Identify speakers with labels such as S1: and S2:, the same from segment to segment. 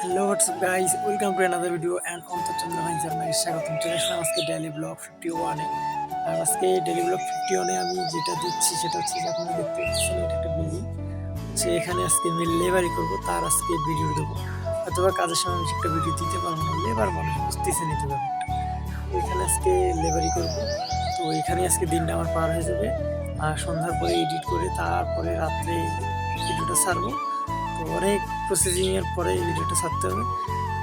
S1: Hello WhatsApp guys, welcome to another video and অন্তর্চন্দ্র ভাইজ আপনাকে স্বাগতম। চলে আসলাম আজকে ডেইলি ব্লগ 51-এ। আর আজকে ডেইলি ব্লগ 51-এ আমি যেটা দিচ্ছি সেটা হচ্ছে যে আপনারা দেখতে পাচ্ছেন এটা একটা বিল্ডিং হচ্ছে। এখানে আজকে আমি লেবারি করবো, তার আজকে ভিডিও দেবো। অথবা কাজের সময় আমি একটা ভিডিও দিতে পারবো না, লেবার মানুষ বুঝতেছে নিতে ব্যাপারটা। এখানে আজকে লেবারি করবো, তো এখানে আজকে দিনটা আমার পার হয়ে যাবে। আর সন্ধ্যার পরে এডিট করে তারপরে রাত্রে ভিডিওটা ছাড়বো। তো অনেক প্রসেসিংয়ের পরে এই ভিডিওটা ছাড়তে হবে।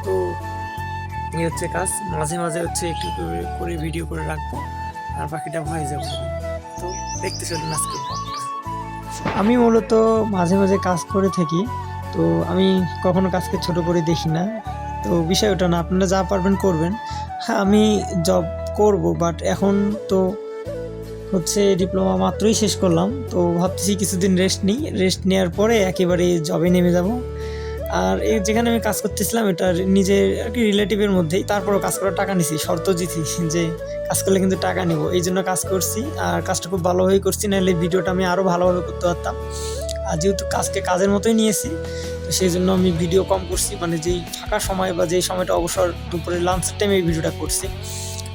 S1: তো এই হচ্ছে কাজ, মাঝে মাঝে হচ্ছে একটু করে ভিডিও করে রাখবো আর বাকিটা হয়ে যাবে। তো দেখতে চলুন আজকে ব্লগটা। আমি মূলত মাঝে মাঝে কাজ করে থাকি, তো আমি কখনো কাজকে ছোট করে দেখি না। তো বিষয় ওটা না, আপনারা যা পারবেন করবেন। হ্যাঁ, আমি জব করব, বাট এখন তো হচ্ছে ডিপ্লোমা মাত্রই শেষ করলাম, তো ভাবতেছি কিছুদিন রেস্ট নিই, রেস্ট নেওয়ার পরে একেবারে জবে নেমে যাব। আর এই যেখানে আমি কাজ করতেছিলাম এটা নিজের আর কি রিলেটিভের মধ্যেই, তারপরও কাজ করার টাকা নিছি, শর্ত দিছি যে কাজ করলে কিন্তু টাকা নিব, এই জন্য কাজ করছি। আর কাজটা খুব ভালোভাবেই করছি, নাহলে ভিডিওটা আমি আরও ভালোভাবে করতে পারতাম। আর যেহেতু কাজকে কাজের মতোই নিয়েছি, তো সেই জন্য আমি ভিডিও কম করছি, মানে যেই ফাঁকা সময় বা যেই সময়টা অবসর দুপুরে লাঞ্চের টাইমে এই ভিডিওটা করছি।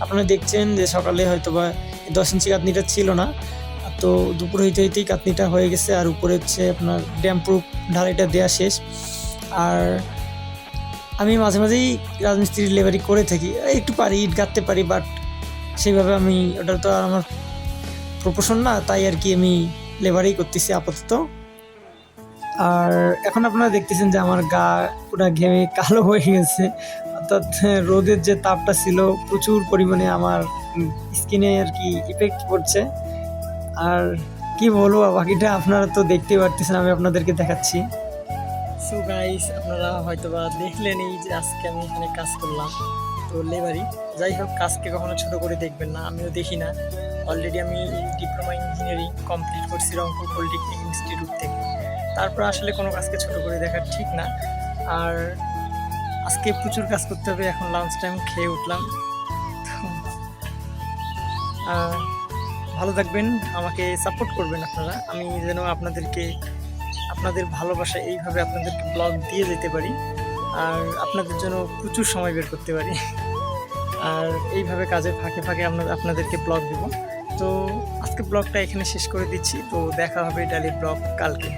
S1: আপনারা দেখছেন যে সকালে হয়তো বা 10 ইঞ্চি কাতনিটা ছিল না, তো দুপুর হইতে হইতেই কাতনিটা হয়ে গেছে। আর উপরে হচ্ছে আপনার ড্যাম প্রুফ ঢালাইটা দেওয়া শেষ। আর আমি মাঝে মাঝেই রাজমিস্ত্রির লেবারি করে থাকি, একটু পারি, ইট গাঁথতে পারি, বাট সেইভাবে আমি ওটা তো আর আমার প্রফেশন না, তাই আর কি আমি লেবারি করতেছি আপাতত। আর এখন আপনারা দেখতেছেন যে আমার গা পুরো ঘেমে কালো হয়ে গেছে, অর্থাৎ রোদের যে তাপটা ছিল প্রচুর পরিমাণে আমার স্কিনে আর কি ইফেক্ট পড়ছে। আর কি বলবো, বাকিটা আপনারা তো দেখতেই পারতেছেন, আমি আপনাদেরকে দেখাচ্ছি। সো গাইস, আপনারা হয়তো বা দেখলেনই যে আজকে আমি এখানে কাজ করলাম, তো লেবারি। যাই হোক, কাজকে কখনো ছোট করে দেখবেন না, আমিও দেখি না। অলরেডি আমি ডিপ্লোমা ইঞ্জিনিয়ারিং কমপ্লিট করছি রংপুর পলিটেকনিক ইনস্টিটিউট থেকে। তারপর আসলে কোনো কাজকে ছোট করে দেখা ঠিক না। আর আজকে প্রচুর কাজ করতে হবে, এখন লাঞ্চ টাইম খেয়ে উঠলাম। ভালো থাকবেন, আমাকে সাপোর্ট করবেন আপনারা, আমি যেন আপনাদের ভালোবাসা এইভাবে আপনাদেরকে ব্লগ দিয়ে যেতে পারি, আর আপনাদের জন্য প্রচুর সময় বের করতে পারি। আর এইভাবে কাজের ফাঁকে ফাঁকে আপনাদেরকে ব্লগ দেব। তো আজকে ব্লগটা এখানে শেষ করে দিচ্ছি, তো দেখা হবে ডেইলি ব্লগ কালকে।